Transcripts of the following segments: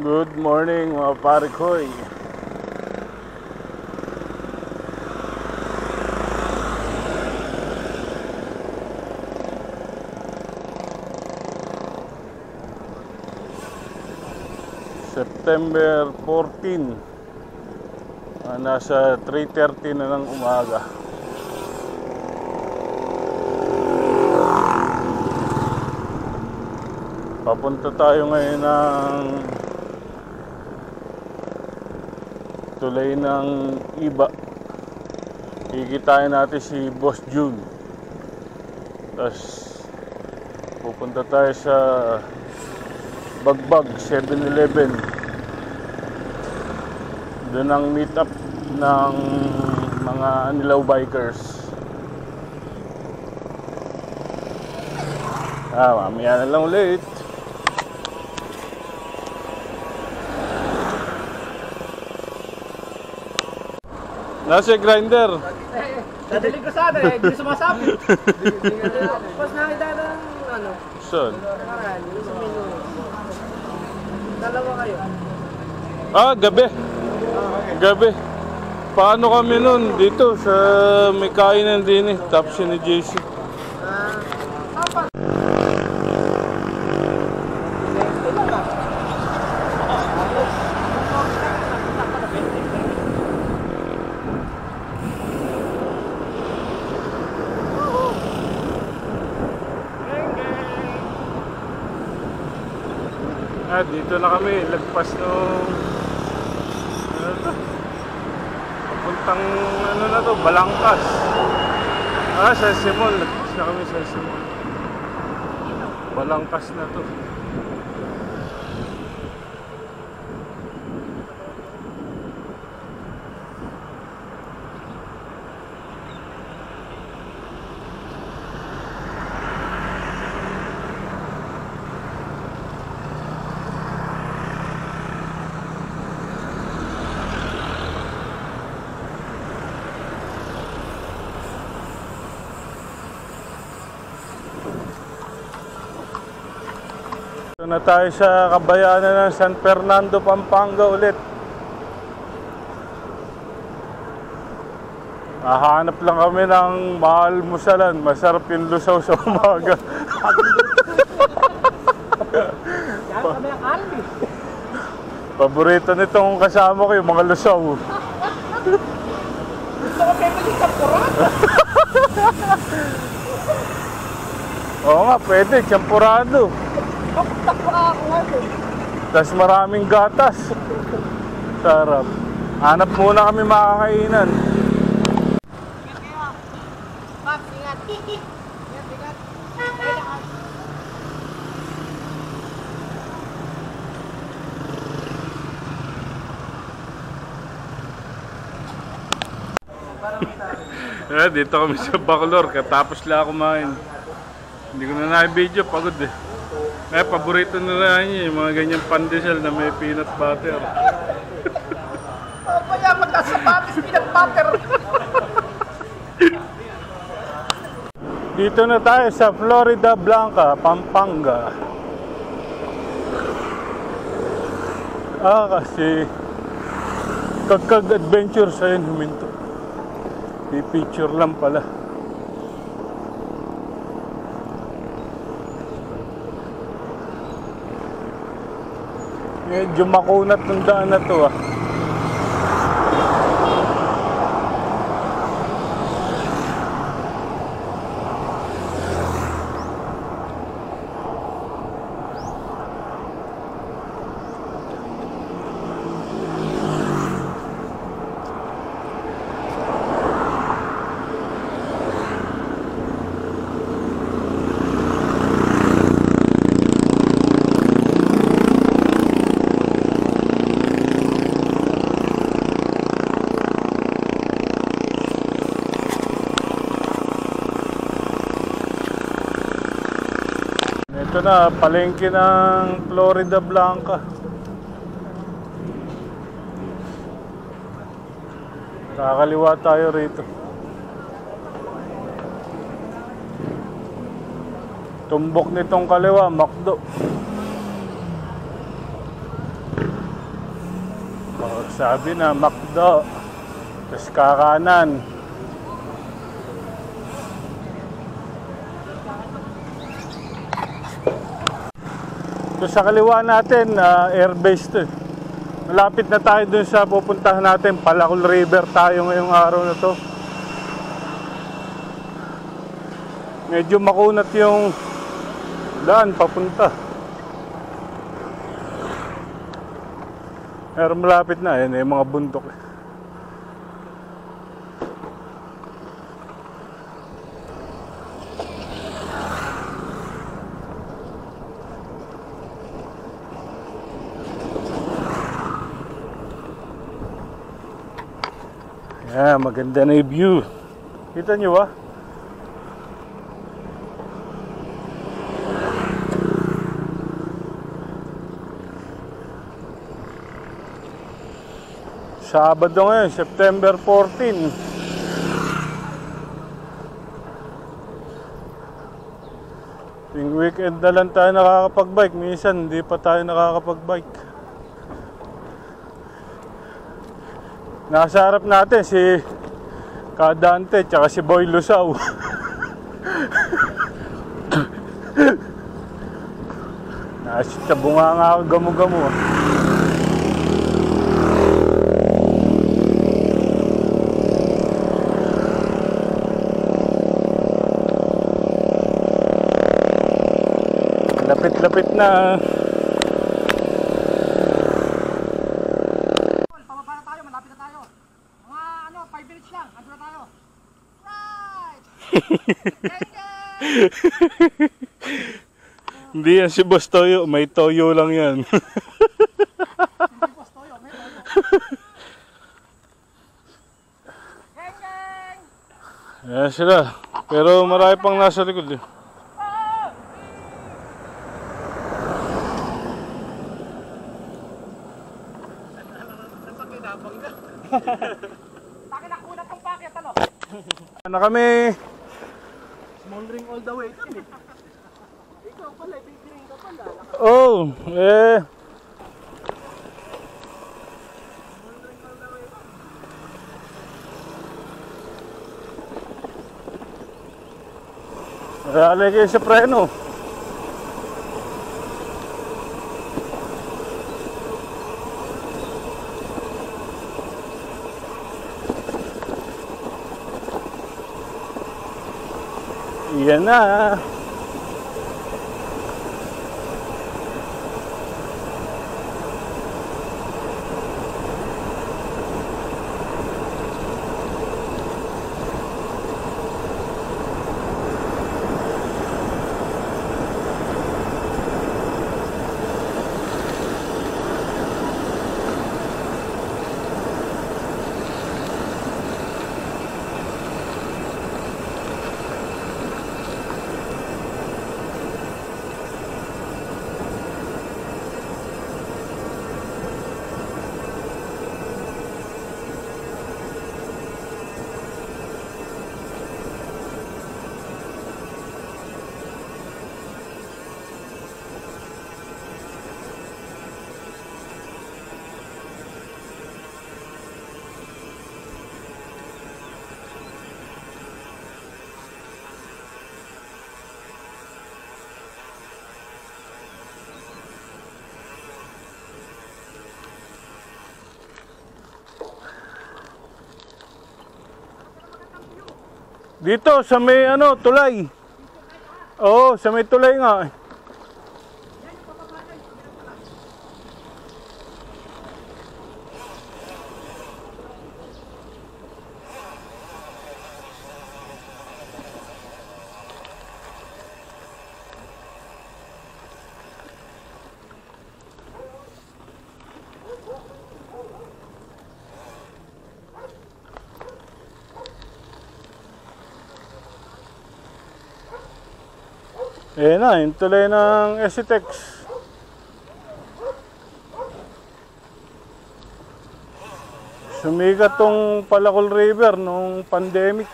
Good morning mga pare koy. September 14, nasa 3:30 na ng umaga. Papunta tayo ngayon ng tulay ng Iba. Kikitain natin si Boss June. Tapos pupunta tayo sa Bagbag 7-Eleven. Doon ang meet up ng mga Anilaw bikers. Mamaya na lang ulit. Nasa grinder. Dadali ko sana hindi sumasabi. Pas nakita ng ano? Saan? Marami, sa menu. Dalawa kayo. Gabi. Gabi. Paano kami nun? Dito sa may kainan din eh. Tapos ni JC. Apat. Dito na kami, lagpas nung ano to? Papuntang ano na to, Balangkas. Sa Simol, lagpas na kami sa Simol. Balangkas na to. Ito na tayo sa kabayanan ng San Fernando, Pampanga ulit. Hahanap lang kami ng maalmusalan. Masarap yung lusaw sa umaga. Paborito nitong kasama ko yung mga lusaw. Gusto ko kayo maging champurado. Oo nga, pwede. Champurado. Tas maraming gatas. Sarap. Hanap muna kami makakainan. Ingat. Ingat. Dito kami sa Bacolor. Katapos lang kumain. Hindi ko na na-video. Pagod eh. Paborito nila niya yung mga ganyang pandesal na may peanut butter. Kaya magkasapatis peanut butter. Dito na tayo sa Florida Blanca, Pampanga. Kasi Kagkag-adventure sa yun huminto. Pipicture lang pala. Medyo makunat ng daan na to . Ito na, palengke ng Florida Blanca. Kakaliwa tayo rito. Tumbok nitong kaliwa, McDo. Sabi na, McDo. Tapos kakanan. So sa kaliwa natin, airbase to. Malapit na tayo dun sa pupuntahan natin. Palakol River tayo ngayong araw na to. Medyo makunat yung daan papunta. Pero malapit na, yun yung mga bundok. Yeah, maganda na yung view. Kita nyo ba? Sabado ngayon, September 14. Yung weekend na lang tayo nakakapag-bike. Minsan hindi pa tayo nakakapag-bike. Nasa harap natin si Kadante tsaka si Boy Lusaw. Nasa bunga nga ako gamo-gamo. Lapit-lapit na. Hindi yan si Boss Toyo, may toyo lang yan. Ayan sila, pero marami pang nasa likod eh. Na kami. Small ring all the way kami. Ikaw pala, big ring ka pala. Oh, eh. Alay kayo sa preno. Yan na. Dito sa may ano, tulay. Oo, sa may tulay nga. Eh na, yung tulay ng Esitex. Sumigat tong Palakol River nung pandemic.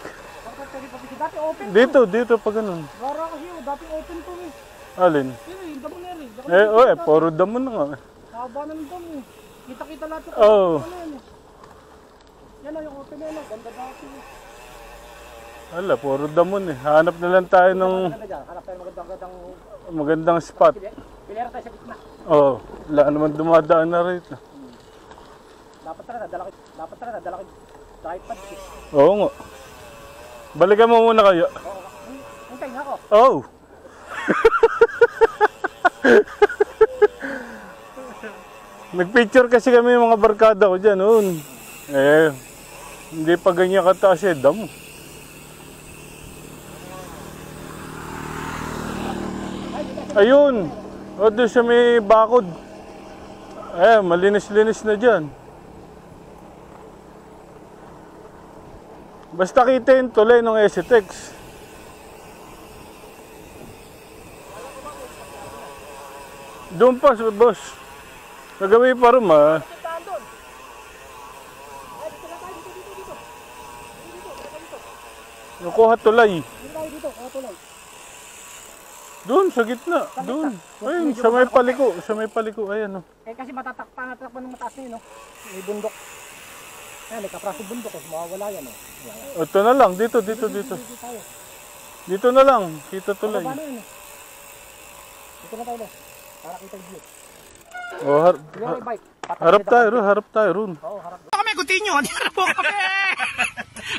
Dati open. Dito pa ganun. Gara kasi yun, dati open to eh. Alin? Yun eh, yung damo na rin. Puro damo na nga. Haba na ng damo. Kita-kita lahat yung Oo. ano yan eh. Yan o yung open na yan. Ganda dati. Wala, puro damon eh. Hanap na lang tayo ng Ganda dyan. Hanap tayo magandang spot. Pilera tayo sa gitna. Oo, wala naman dumadaan na rito. Dapat talaga dalaki tripod. Oo nga. Balikan mo muna kayo. Oo. Hintay nga ako. Oh! Nagpicture kasi kami mga barkada ko dyan noon. Eh, hindi pa ganyan kataas eh, damo. Ayun! O, doon siya may bakod. Eh, malinis-linis na dyan. Basta kita yung tulay ng STX. Doon pa, boss. Nagawi pa rin, ha? Nakuha tulay. Doon, sa gitna. Doon. Ayun, sa may paliko. Sa may paliko. Ayan, oh. Eh kasi matatakpan ng mataas na yun, no? May bundok. Ayan, may kaprasong bundok, eh. Mawawala yan, oh. Ito na lang. Dito. Dito na lang. Kita tulay. Paano yun, eh? Dito na tayo, no? Para kita yung view. Oh, harap tayo, Ron. Oo, harap. Kami, continue. Andito na po kami.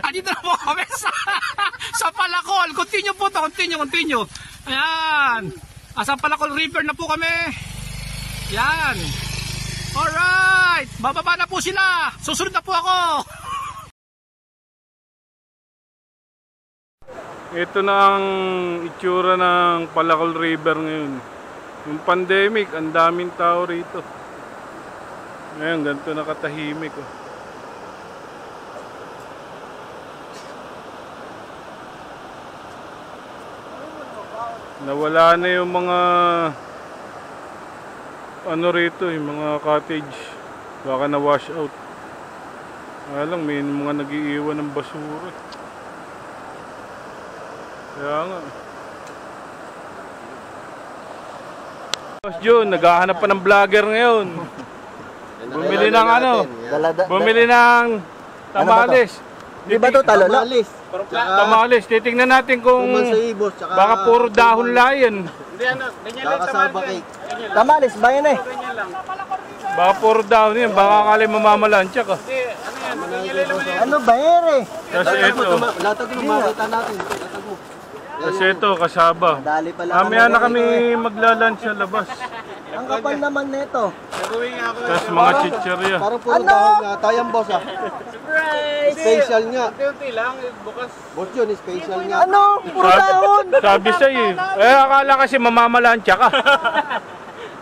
Andito na po kami sa Palacol. Continue po to. Continue. Ayan. Sa Palacol River na po kami. Yan. Alright. Bababa na po sila. Susunod na po ako. Ito na ang itsura ng Palacol River ngayon. Yung pandemic, ang daming tao rito. Ngayon, ganito nakatahimik. Oh. Nawala na yung mga ano rito, yung mga cottage. Baka na wash out. Kaya lang, may mga nag-iiwan ng basura. Kaya nga. Boss Jun, naghahanap pa ng vlogger ngayon. Bumili ng ano? Bumili ng tamales. Di ba ito talala? Tamales. Titingnan natin kung baka puro dahon layan. Kakasaba cake. Tamales, bayan eh. Baka puro dahon yun. Baka akala mamamalansya ka. Ano ba eh? Tapos ito. Latag mo, makita natin. Latag mo. Tapos ito, kasaba. Dali pala. Mamaya na kami maglalunch sa labas. Ang kapal naman nito. Tapos mga chichirya. Parang puro dahon na. Tayang boss ah. Special nga. Boss yun, special nga. Ano? Puro dahon? Sabi sa'yo eh. Akala kasi mamamalansya ka.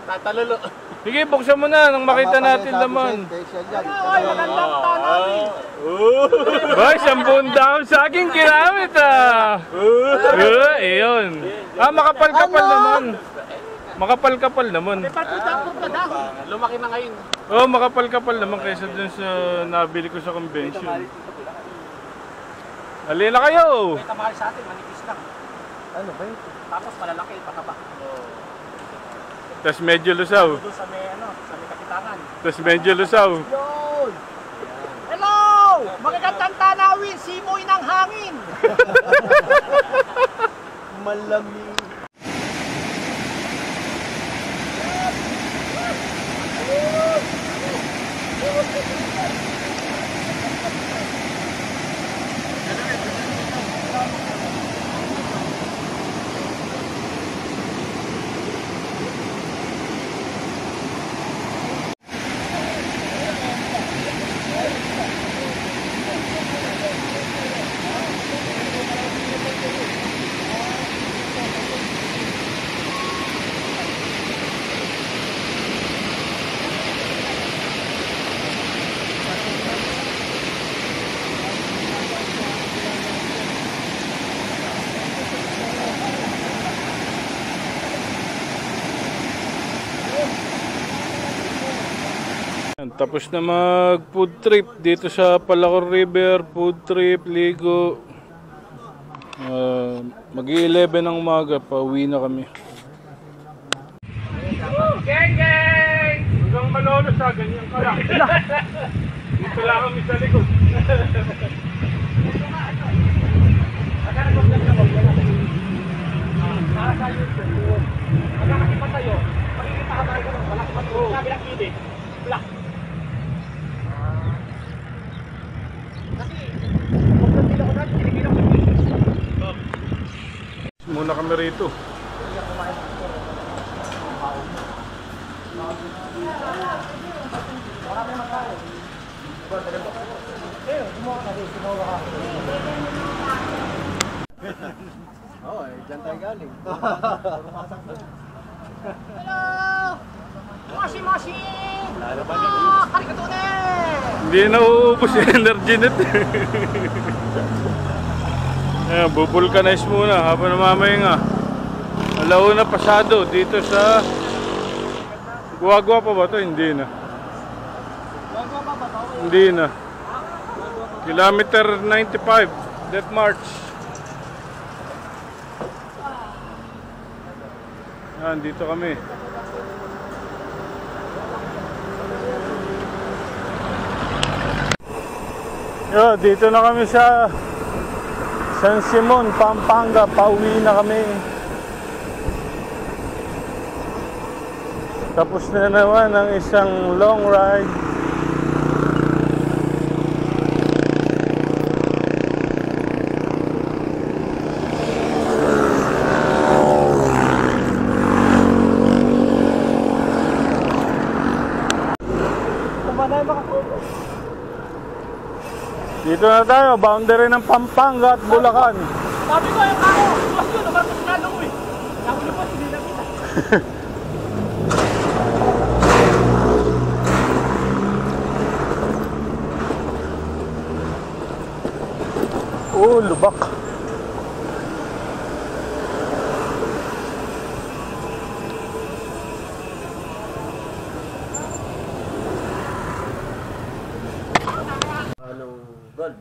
Tatalolo. Sige, buksan mo na nang makita natin naman. Special yan. Boy, 10 dahon sa akin ginamit ah. Ayun. Makapal-kapal naman. Makapal-kapal naman. Lumaki na ngayon. Oh, makapal-kapal naman kaysa dun sa nabili ko sa convention. Halina kayo! May tamahal sa atin, manipis lang. Ano ba yun? Tapos malalaki, pataba. Tapos medyo lusaw. Doon sa may, sa may kapitangan. Tapos medyo lusaw. Yun! Hello! Magagandang tanawin, simoy ng hangin! Malamig. Tapos na mag food trip dito sa Palacol River, food trip, ligo. Mag-11 ng umaga, pauwi na kami. Geng! Hanggang Malolos isa, ganyan ka lang. Dito lang kami sa likod. Muna kami rito. Oo, dyan tayo galing. Moshi! Karikatune! Hindi na uubos yung energy net. Ayan, bubulkanize muna habang namamahinga. Alauna pasado dito sa Guagua pa ba ito? Hindi na. Hindi na. Kilometer 95, Death March. Ayan, dito kami. Yo, dito na kami sa San Simon, Pampanga. Pauwi na kami. Tapos na naman ang isang long ride. Dito na tayo, boundary ng Pampanga at Bulacan. Sabi ko yung ako! Bukas yun, nabarapasado ko eh. Sabi ko pa, hindi na kita. Oh, lubak. Anong gold?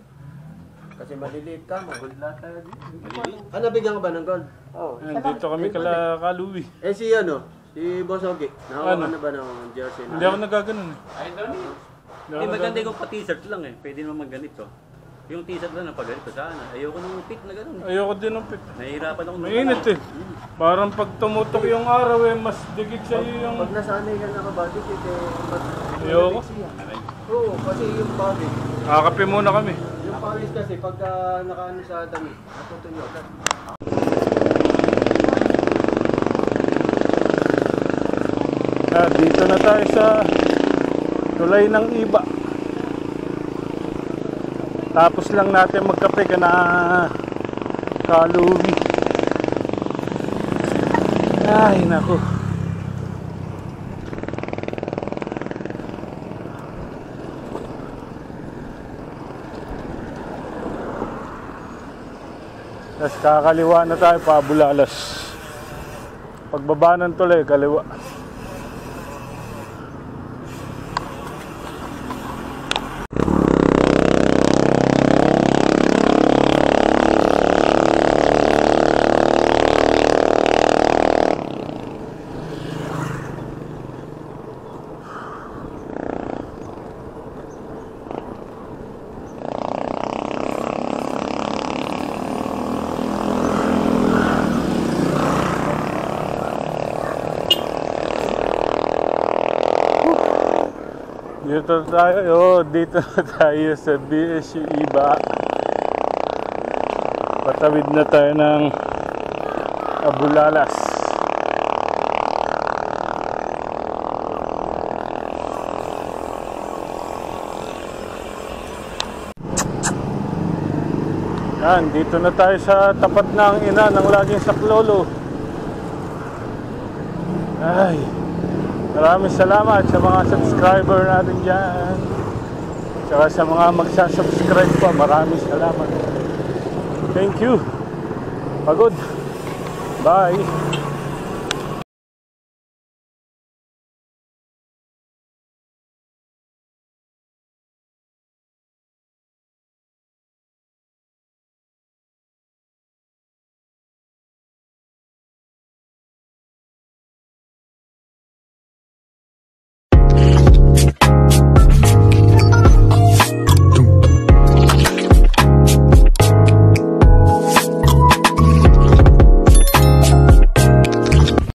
Kasi maliliit ka mo. Gold lahat tayo dito. Ah, nabigyan ka ba ng gold? Oo. Ayan, dito kami kala Kaluwi. Eh si ano? Si Boss Ogi. Nakawa Ano? ka na ba ng jersey? Hindi ako nagaganon eh. Eh, maganda yung pa-t-shirt lang eh. Pwede naman magganito. Yung t-shirt lang na pag-ganito sana. Ayoko nung fit na gano'n. Ayoko din ng pit. Nahihirapan ako. Mainit eh. Parang pag tumutok yung araw eh, mas digit sa'yo yung... Pag nasanay ka nakabody fit eh, Ayoko. Oo, kasi yung body. Kakape muna kami. Yung pawis kasi pagka nakaano sa dami, natutuyo. Dito na tayo sa tulay ng Iba. Tapos lang natin magkape ka na Kaluwi. Ay, naku. Tapos kakaliwa na tayo pa Bulalas. Pagbaba ng tulay, kaliwa. Dito na tayo sa BSU Iba. Patawid na tayo ng Abulalas. Yan, dito na tayo sa tapat ng ina ng laging saklolo. Ay, maraming salamat sa mga subscriber natin dyan. Tsaka sa mga magsasubscribe pa, maraming salamat. Thank you. Pagod. Bye.